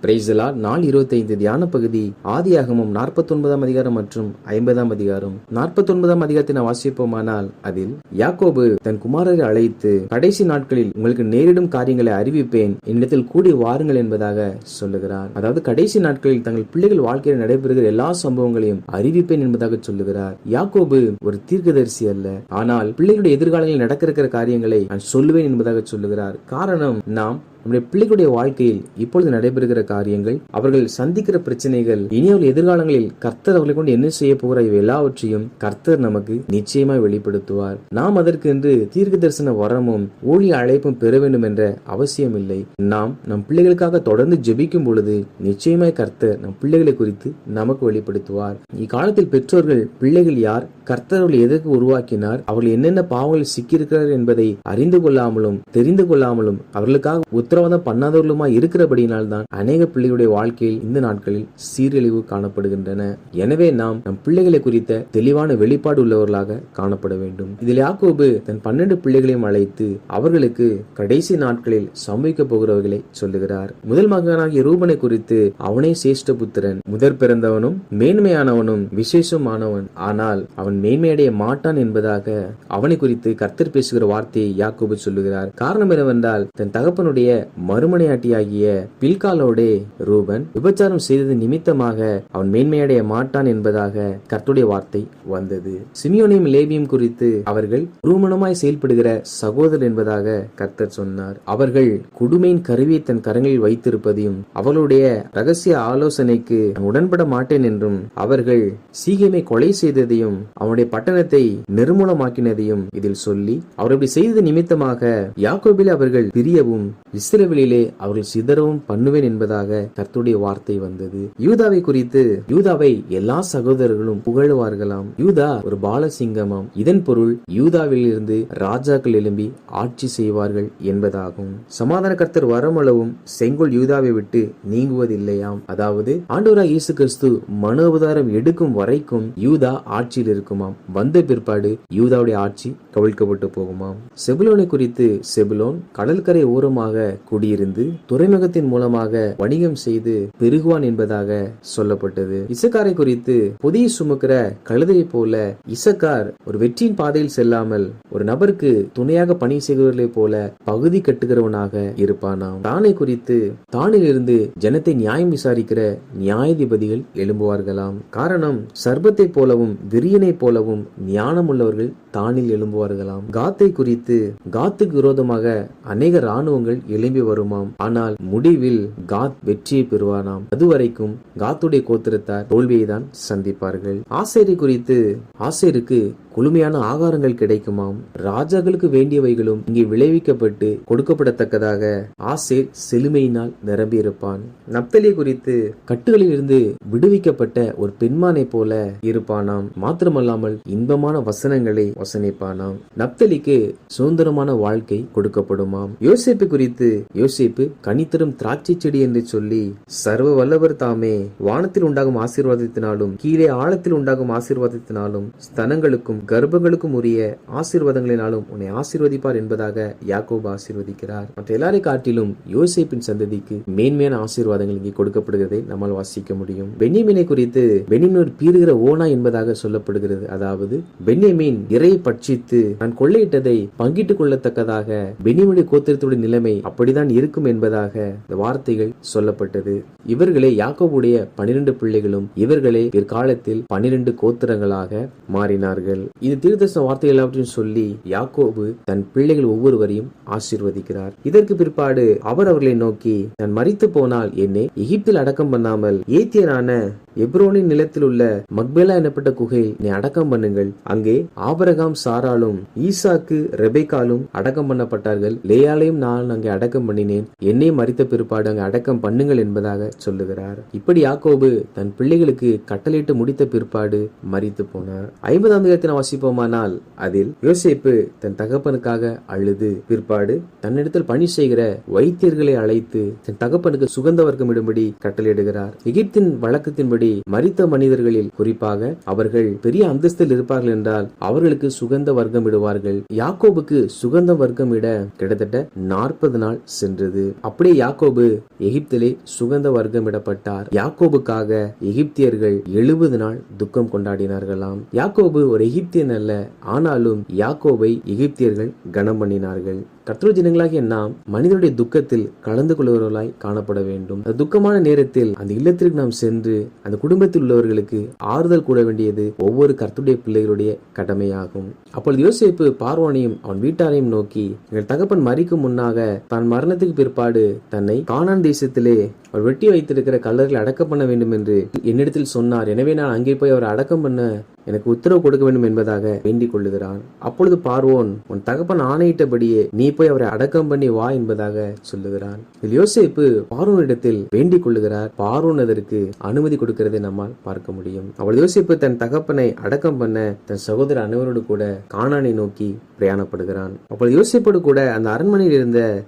Praise the Lord. நாள் 25 தியான பகுதி ஆதியாகமம் 49 அதிகாரம் மற்றும் 50 அதிகாரம். 49 அதிகாரத்தை வாசிப்போமானால் அதில் யாக்கோபு தன் குமாரரை அழைத்து கடைசி நாட்களில் உங்களுக்கு நேரிடும் காரியங்களை அறிவிப்பேன், என்னிடத்தில் கூடி வாருங்கள் என்பதாக சொல்லுகிறார். அதாவது கடைசி நாட்களில் தங்கள் பிள்ளைகள் வாழ்க்கையில் நடைபெறுகிற எல்லா சம்பவங்களையும் அறிவிப்பேன் என்பதாக சொல்லுகிறார். யாக்கோபு ஒரு தீர்க்கதரிசி அல்ல, ஆனால் பிள்ளைகளுடைய எதிர்காலங்களில் நடக்கிற காரியங்களை நான் சொல்லுவேன் என்பதாக சொல்லுகிறார். காரணம், நாம் நம்முடைய பிள்ளைகளுடைய வாழ்க்கையில் இப்பொழுது நடைபெறுகிற காரியங்கள், அவர்கள் சந்திக்கிற பிரச்சனைகள், இனியவர்கள் எதிர்காலங்களில் கர்த்தர் அவர்களை கொண்டு என்ன செய்ய போகிற இவை எல்லாவற்றையும் கர்த்தர் நமக்கு நிச்சயமாய் வெளிப்படுத்துவார். நாம் அதற்கென்று தீர்க்க தரிசன வரமும் ஊழிய அழைப்பும் பெற வேண்டும் என்ற அவசியம் இல்லை. நாம் நம் பிள்ளைகளுக்காக தொடர்ந்து ஜெபிக்கும் பொழுது நிச்சயமாய் கர்த்தர் நம் பிள்ளைகளை குறித்து நமக்கு வெளிப்படுத்துவார். இக்காலத்தில் பெற்றோர்கள் பிள்ளைகள் யார், கர்த்தர் அவர்களை எதற்கு உருவாக்கினார், அவர்கள் என்னென்ன பாவங்களில் சிக்கியிருக்கிறார் என்பதை அறிந்து கொள்ளாமலும் தெரிந்து கொள்ளாமலும் அவர்களுக்காக உத்தரவாதம் பண்ணாதவர்களுமா இருக்கிறபடியினால் தான் அநேக பிள்ளைகளுடைய வாழ்க்கையில் இந்த நாட்களில் சீரழிவு காணப்படுகின்றன. எனவே நாம் நம் பிள்ளைகளை குறித்த தெளிவான வெளிப்பாடு உள்ளவர்களாக காணப்பட வேண்டும். இதில் யாக்கோபு தன் 12 பிள்ளைகளையும் அழைத்து அவர்களுக்கு கடைசி நாட்களில் சம்பவிக்க போகிறவர்களை சொல்லுகிறார். முதல் மகனாகிய ரூபனை குறித்து, அவனே சேஷ்ட புத்திரன், முதற் பிறந்தவனும் மேன்மையானவனும் விசேஷமானவன், ஆனால் அவன் மேன்மையடைய மாட்டான் என்பதாக அவனை குறித்து கர்த்தர் பேசுகிற வார்த்தையை யாக்கோபு சொல்லுகிறார். காரணம் என்னவென்றால், தன் தகப்பனுடைய மறுமனையாட்டியாகிய பில்காலோடே ரூபன் விபச்சாரம் செய்தது நிமித்தமாக அவன் மேன்மையடைய மாட்டான் என்பதாக கர்த்தருடைய வார்த்தை வந்தது. சிமியோனையும் லேவியும் குறித்து, அவர்கள் ரூமனமாய் செயல்படுகிற சகோதரர் என்பதாக கர்த்தர் சொன்னார். அவர்கள் கொடுமையின் கருவியை தன் கரங்களில் வைத்திருப்பதையும் அவர்களுடைய ரகசிய ஆலோசனைக்கு உடன்பட மாட்டேன் என்றும், அவர்கள் சீகேமை கொலை செய்ததையும் அவனுடைய பட்டணத்தை நிர்மூலமாக்கினதையும் இதில் சொல்லி, அவர் அப்படி செய்தது நிமித்தமாக யாக்கோபிலே அவர்கள் பிரியவும் இஸ்ரவேலிலே அவர்கள் சிதறவும் பண்ணுவேன் என்பதாக கர்த்தருடைய வார்த்தை வந்தது. யூதாவை குறித்து, யூதாவை எல்லா சகோதரர்களும் புகழுவார்களாம். யூதா ஒரு பாலசிங்கமாம். இதன் பொருள் யூதாவில் இருந்து ராஜாக்கள் எழும்பி ஆட்சி செய்வார்கள் என்பதாகும். சமாதான கர்த்தர் வரமளவும் செங்கோல் யூதாவை விட்டு நீங்குவதில்லையாம். அதாவது ஆண்டவராகிய இயேசு கிறிஸ்து மனு அவதாரம் எடுக்கும் வரைக்கும் யூதா ஆட்சியில் இருக்குமாம். வந்த பிற்பாடு யூதாவுடைய ஆட்சி கவிழ்க்கப்பட்டு போகுமாம். செபுலோனை குறித்து, செபுலோன் கடற்கரை ஓரமாக குடியிருந்து துறைமுகத்தின் மூலமாக வணிகம் செய்து பெருகுவான் என்பதாக சொல்லப்பட்டது. இசக்காரை குறித்து, பொதியை சுமக்கிற கழுதையை போல இசக்கார் ஒரு வெற்றியின் பாதையில் செல்லாமல் ஒரு நபருக்கு துணையாக பணி செய்கிறவர்களை போல பகுதி கட்டுகிறவனாக இருப்பானாம். தானை குறித்து, தானில் இருந்து ஜனத்தை நியாயம் விசாரிக்கிற நியாயாதிபதிகள் எழும்புவார்களாம். காரணம், சர்பத்தை போலவும் விரியனை போலவும் ஞானம் உள்ளவர்கள் தானில் எழும்புவார்களாம். காத்தை குறித்து, காத்துக்கு விரோதமாக அநேக இராணுவங்கள் எழும்பி வருமாம். ஆனால் முடிவில் காத் வெற்றியை பெறுவானாம். அதுவரைக்கும் காத்துடைய கோத்திரத்தார் தோல்வியை தான் சந்திப்பார்கள். ஆசேரை குறித்து, ஆசேருக்கு குளுமையான ஆகாரங்கள் கிடைக்குமாம். ராஜாக்களுக்கு வேண்டியவைகளும் இங்கே விளைவிக்கப்பட்டு கொடுக்கப்படத்தக்கதாக ஆசேர் செழுமையினால் நிரம்பி இருப்பான். நப்தலி குறித்து, கட்டுகளில் இருந்து விடுவிக்கப்பட்ட ஒரு பெண்மானை போல இருப்பானாம். மாத்திரமல்லாமல் இன்பமான வசனங்களை வசனிப்பானாம். நப்தலிக்கு சுதந்திரமான வாழ்க்கை கொடுக்கப்படுமாம். யோசேப்பு குறித்து, யோசேப்பு கனித்தரும் திராட்சை செடி என்று சொல்லி, சர்வ வல்லவர் தாமே வானத்தில் உண்டாகும் ஆசீர்வாதத்தினாலும் கீழே ஆழத்தில் உண்டாகும் ஆசீர்வாதத்தினாலும் ஸ்தனங்களுக்கும் கர்ப்பங்களுக்கும் உரிய ஆசீர்வாதங்களினாலும் உன்னை ஆசீர்வதிப்பார் என்பதாக யாக்கோபு ஆசீர்வதிக்கிறார். மற்ற எல்லாரை காட்டிலும் யோசேப்பின் சந்ததிக்கு மேன்மையான ஆசீர்வாதங்கள் இங்கே கொடுக்கப்படுகிறதை நம்மால் வாசிக்க முடியும். பென்யமீனை குறித்து, பென்யமீன் பீறுகிற ஓனா என்பதாக சொல்லப்படுகிறது. அதாவது பென்யமீன் இறையை பட்சித்து நான் கொள்ளையிட்டதை பங்கிட்டுக் கொள்ளத்தக்கதாக பென்யமீனுடைய கோத்திரத்துடைய நிலைமை அப்படிதான் இருக்கும் என்பதாக இந்த வார்த்தைகள் சொல்லப்பட்டது. இவர்களே யாக்கோபுடைய 12 பிள்ளைகளும், இவர்களே பிற்காலத்தில் 12 கோத்திரங்களாக மாறினார்கள். இது தீர்க்கதரிசன வார்த்தைகள் எல்லாவற்றையும் சொல்லி யாக்கோபு தன் பிள்ளைகள் ஒவ்வொருவரையும் ஆசீர்வதிக்கிறார். இதற்கு பிற்பாடு அவர் அவர்களை நோக்கி, நான் மரித்து போனால் என்னை எகிப்தில் அடக்கம் பண்ணாமல் ஏத்தியரான எப்ரோனின் நிலத்தில் உள்ள மக்பேலா எனப்பட்ட குகையில் என்னை அடக்கம் பண்ணுங்கள். அங்கே ஆபிரகாம் சாராலும் ஈசாக்கு ரெபெக்காலும் அடக்கம் பண்ணப்பட்டார்கள். லேயாலையும் நான் அங்கே அடக்கம் பண்ணினேன். என்னை மரித்த பிற்பாடு அங்கே அடக்கம் பண்ணுங்கள் என்பதாக சொல்லுகிறார். இப்படி யாக்கோபு தன் பிள்ளைகளுக்கு கட்டளையிட்டு முடித்த பிற்பாடு மரித்து போனார். 50 அதிகாரத்தை வாசிப்போமானால் அதில் யோசேப்பு தன் தகப்பனுக்காக அழுது பிற்பாடு தன்னிடத்தில் பணி செய்கிற வைத்தியர்களை அழைத்து தன் தகப்பனுக்கு சுகந்த வர்க்கம் இடும்படி கட்டளையிடுகிறார். எகிப்தின் வழக்கத்தின்படி அப்படி மரித்த மனிதர்களில் குறிப்பாக அவர்கள் பெரிய அந்தஸ்தில் இருப்பார்கள் என்றால் அவர்களுக்கு சுகந்த வர்க்கம் இடுவார்கள். யாக்கோபுக்கு சுகந்த வர்க்கம் இட கிட்டத்தட்ட 40 நாள் சென்றது. அப்படியே யாக்கோபு எகிப்திலே சுகந்த வர்க்கம் இடப்பட்டார். யாக்கோபுக்காக எகிப்தியர்கள் 70 நாள் துக்கம் கொண்டாடினார்களாம். யாக்கோபு ஒரு எகிப்தியன் அல்ல, ஆனாலும் யாக்கோபை எகிப்தியர்கள் கனம் பண்ணினார்கள். கர்த்தருடைய ஜனங்களாகிய நாம் மனிதனுடைய துக்கத்தில் கலந்து கொள்வர்களாய் காணப்பட வேண்டும். அந்த துக்கமான நேரத்தில் அந்த இல்லத்திற்கு நாம் சென்று அந்த குடும்பத்தில் உள்ளவர்களுக்கு ஆறுதல் கூட வேண்டியது ஒவ்வொரு கர்த்தருடைய பிள்ளைகளுடைய கடமையாகும். அப்பொழுது யோசேப்பு பார்வோனையும் அவன் வீட்டாரையும் நோக்கி, எங்கள் தகப்பன் மரிக்கும் முன்னாக தான் மரணத்துக்கு பிற்பாடு தன்னை கானான் தேசத்திலே அவர் வெட்டி வைத்திருக்கிற கல்லறையில் அடக்கம் பண்ண வேண்டும் என்று என்னிடத்தில் சொன்னார். எனவே நான் அங்கே போய் அவர் அடக்கம் பண்ண எனக்கு உத்தரவு கொடுக்க வேண்டும் என்பதாக வேண்டிக் கொள்ளுகிறான். அப்பொழுது பார்வோன், உன் தகப்பன் ஆணையிட்டபடியே நீ போய் அவரை அடக்கம் பண்ணி வா என்பதாக சொல்லுகிறான். யோசேப்பு பார்வோனிடத்தில் வேண்டிக் கொள்ளுகிறார். பார்வோன் அதற்கு அனுமதி கொடுக்கிறதை நம்மால் பார்க்க முடியும். அவள் யோசேப்பு தன் தகப்பனை அடக்கம் பண்ண தன் சகோதர அனைவரோடு கூட கானானை நோக்கி பிரயாணப்படுகிறான். அப்பொழுது யோசேப்போடு கூட அந்த அரண்மனையில் இருந்த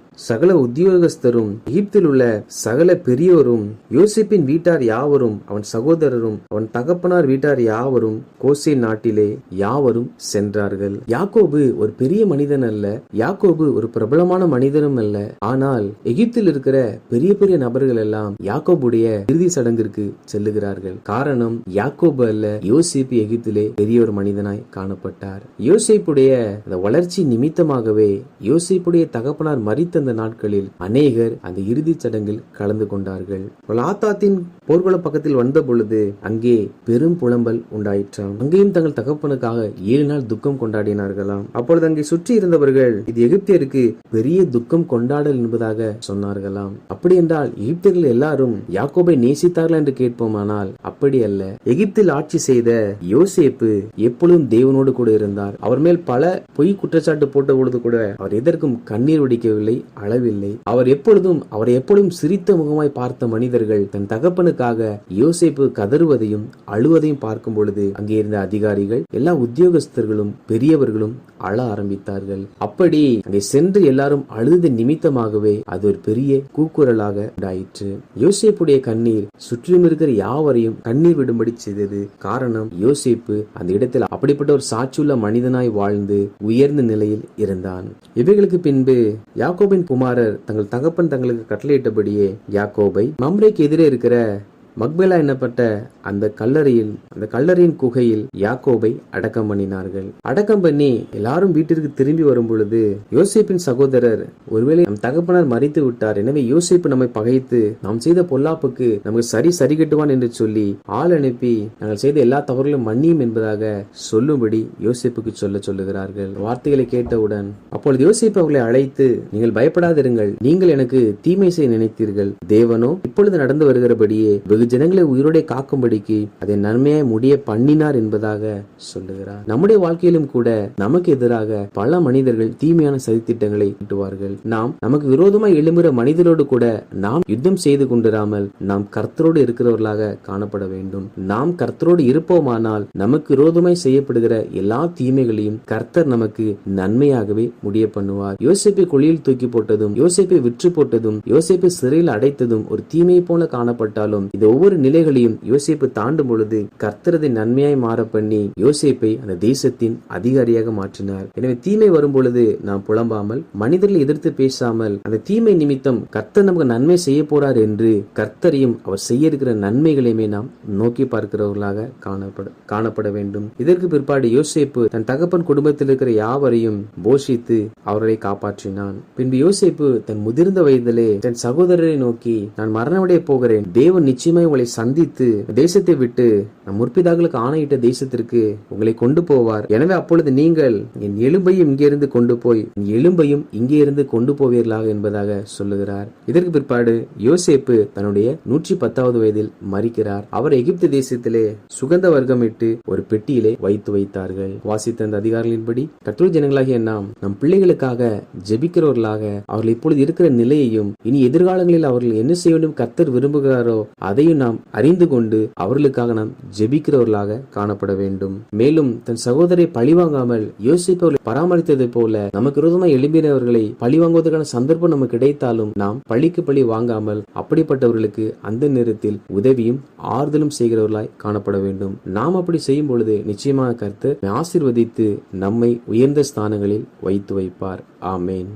சகல உத்தியோகஸ்தரும் எகிப்தில் உள்ள சகல பெரியோரும் யோசேப்பின் வீட்டார் யாவரும் அவன் சகோதரரும் அவன் தகப்பனார் வீட்டார் யாவரும் கோசேன் நாட்டிலே யாவரும் சென்றார்கள். யாக்கோபு ஒரு பெரிய மனிதன் அல்ல, யாக்கோபு ஒரு பிரபலமான மனிதனும் அல்ல. ஆனால் எகிப்தில் இருக்கிற பெரிய பெரிய நபர்கள் எல்லாம் யாக்கோபுடைய இறுதி சடங்கிற்கு செல்லுகிறார்கள். காரணம் யாக்கோபு அல்ல, யோசேப்பு எகிப்திலே பெரிய ஒரு மனிதனாய் காணப்பட்டார். யோசேப்புடைய வளர்ச்சி நிமித்தமாகவே யோசேப்புடைய தகப்பனார் மரித்த அந்த நாட்களில் அநேகர் அந்த இறுதி சடங்கில் கலந்து கொண்டார்கள். ஆத்தாத்தின் போர்க்குள பக்கத்தில் வந்த பொழுது அங்கே பெரும் புலம்பல் உண்டாயிற்றாம். அங்கேயும் தங்கள் தகப்பனுக்காக 7 நாள் துக்கம் கொண்டாடினார்களாம். அப்பொழுது அங்கே சுற்றி இருந்தவர்கள் இது எகிப்தியருக்கு பெரிய துக்கம் கொண்டாடல் என்பதாக சொன்னார்களாம். அப்படி என்றால் எகிப்தியர்கள் எல்லாரும் யாக்கோபை நேசித்தார்கள் என்று கேட்போமானால் அப்படி அல்ல. எகிப்தில் ஆட்சி செய்த யோசேப்பு எப்பொழுதும் தேவனோடு கூட இருந்தார். அவர் மேல் பல பொய் குற்றச்சாட்டு போட்ட பொழுது கூட அவர் எதற்கும் கண்ணீர் வடிக்கவில்லை, அளவில்லை. அவரை எப்பொழுதும் சிரித்த முகமாய் பார்த்த மனிதர்கள் தன் தகப்பனுக்காக யோசேப்பு கதறுவதையும் அழுவதையும் பார்க்கும் பொழுது அங்கே இருந்த அதிகாரிகள் எல்லா உத்தியோகஸ்தர்களும் பெரியவர்களும் அழ ஆரம்பித்தார்கள். அப்படி அங்கே சென்று எல்லாரும் அழுது நிமித்தமாகவே அது ஒரு பெரிய கூக்குரலாக உண்டாயிற்று. யோசேப்புடைய கண்ணீர் சுற்றிலும் இருக்கிற யாவரையும் கண்ணீர் விடும்படி செய்தது. காரணம், யோசேப்பு அந்த இடத்தில் அப்படிப்பட்ட ஒரு சாட்சியுள்ள மனிதனாய் வாழ்ந்து உயர்ந்த நிலையில் இருந்தான். இவைகளுக்கு பின்பு யாக்கோபின் குமாரர் தங்கள் தகப்பன் தங்களுக்கு கட்டளையிட்டபடியே யாக்கோபை மம்ரேக்கு எதிரே இருக்கிற மக்பேலா என்னப்பட்ட அந்த கல்லறையின் குகையில் யாக்கோபை அடக்கம் பண்ணினார்கள். அடக்கம் பண்ணி எல்லாரும் வீட்டிற்கு திரும்பி வரும் பொழுது யோசேப்பின் சகோதரர், ஒருவேளை நம் தகப்பனார் மரித்து விட்டார், எனவே யோசேப்பு நம்மை பகைத்து நாம் செய்த பொல்லாப்புக்கு நமக்கு சரி கட்டுவான் என்று சொல்லி ஆள் அனுப்பி நாங்கள் செய்த எல்லா தவறுகளும் மன்னியும் என்பதாக சொல்லும்படி யோசேப்புக்கு சொல்லுகிறார்கள். வார்த்தைகளை கேட்டவுடன் அப்பொழுது யோசேப்பு அவர்களை அழைத்து, நீங்கள் பயப்படாதிருங்கள், நீங்கள் எனக்கு தீமை செய்ய நினைத்தீர்கள், தேவனோ இப்பொழுது நடந்து வருகிறபடியே வெகு ஜனங்களை உயிரோட காக்கும்படிக்கு அதை நன்மையாய் முடிய பண்ணினார் என்பதாக சொல்லுகிறார். நம்முடைய வாழ்க்கையிலும் கூட நமக்கு எதிராக பல மனிதர்கள் தீமையான சதித்திட்டங்களை தீட்டுவார்கள். நாம் நமக்கு விரோதமாய் எழும்புகிற மனிதரோடு கூட நாம் யுத்தம் செய்து கொண்டிராமல் நாம் கர்த்தரோடு இருக்கிறவர்களாக காணப்பட வேண்டும். நாம் கர்த்தரோடு இருப்போமானால் நமக்கு விரோதமாய் செய்யப்படுகிற எல்லா தீமைகளையும் கர்த்தர் நமக்கு நன்மையாகவே முடிய பண்ணுவார். யோசேப்பை குழியில் தூக்கி போட்டதும், யோசேப்பை விற்று போட்டதும், யோசேப்பை சிறையில் அடைத்ததும் ஒரு தீமையை போல காணப்பட்டாலும் இந்த ஒவ்வொரு நிலைகளையும் யோசேப்பு தாண்டும் பொழுது கர்த்தரதை நன்மையாய் மாற பண்ணி யோசேப்பை அந்த தேசத்தின் அதிகாரியாக மாற்றினார். எனவே தீமை வரும் பொழுது நாம் புலம்பாமல், மனிதர்களை எதிர்த்து பேசாமல், அந்த தீமை நிமித்தம் கர்த்தர் நமக்கு நன்மை செய்ய போறார் என்று கர்த்தரையும் அவர் செய்ய இருக்கிற நன்மைகளையுமே நாம் நோக்கி பார்க்கிறவர்களாக காணப்பட வேண்டும். இதற்கு பிற்பாடு யோசேப்பு தன் தகப்பன் குடும்பத்தில் இருக்கிற யாவரையும் போஷித்து அவர்களை காப்பாற்றினான். பின்பு யோசேப்பு தன் முதிர்ந்த வயதிலே தன் சகோதரரை நோக்கி, நான் மரணமடைய போகிறேன், தேவன் நிச்சயமாய் உங்களை சந்தித்து தேசத்தை விட்டு நம் முற்பிதாக்களுக்கு ஆணையிட்ட தேசத்திற்கு உங்களை கொண்டு போவார். எனவே அப்பொழுது நீங்கள் என் எலும்பையும் இங்கே இருந்து கொண்டு போய் என் எலும்பையும் இங்கே இருந்து கொண்டு போவீர்களாக என்பதாக சொல்லுகிறார். இதற்கு பிற்பாடு யோசேப்பு தன்னுடைய 110வது வயதில் மரிக்கிறார். அவர் எகிப்து தேசத்திலே சுகந்த வர்க்கமிட்டு ஒரு பெட்டியிலே வைத்தார்கள். வாசித்த அந்த அதிகாரிகளின்படி கர்த்தருடைய ஜனங்களாகிய நாம் நம் பிள்ளைகளுக்காக ஜெபிக்கிறவர்களாக அவர்கள் இப்பொழுது இருக்கிற நிலையையும் இனி எதிர்காலங்களில் அவர்கள் என்ன செய்ய வேண்டும் கர்த்தர் விரும்புகிறாரோ அதையும் அதையும் நாம் அறிந்து கொண்டு அவர்களுக்காக நாம் ஜெபிக்கிறவர்களாக காணப்பட வேண்டும். மேலும் தன் சகோதரை பழிவாங்காமல் யோசிப்பு அவர்களை பராமரித்தது போல நமக்கு விரோதமாக எழும்பினவர்களை பழிவாங்குவதற்கான சந்தர்ப்பம் நமக்கு கிடைத்தாலும் நாம் பழிக்கு பழி வாங்காமல் அப்படிப்பட்டவர்களுக்கு அந்த நேரத்தில் உதவியும் ஆறுதலும் செய்கிறவர்களாய் காணப்பட வேண்டும். நாம் அப்படி செய்யும் பொழுது நிச்சயமாக கர்த்தர் ஆசீர்வதித்து நம்மை உயர்ந்த ஸ்தானங்களில் வைத்து வைப்பார். ஆமேன்.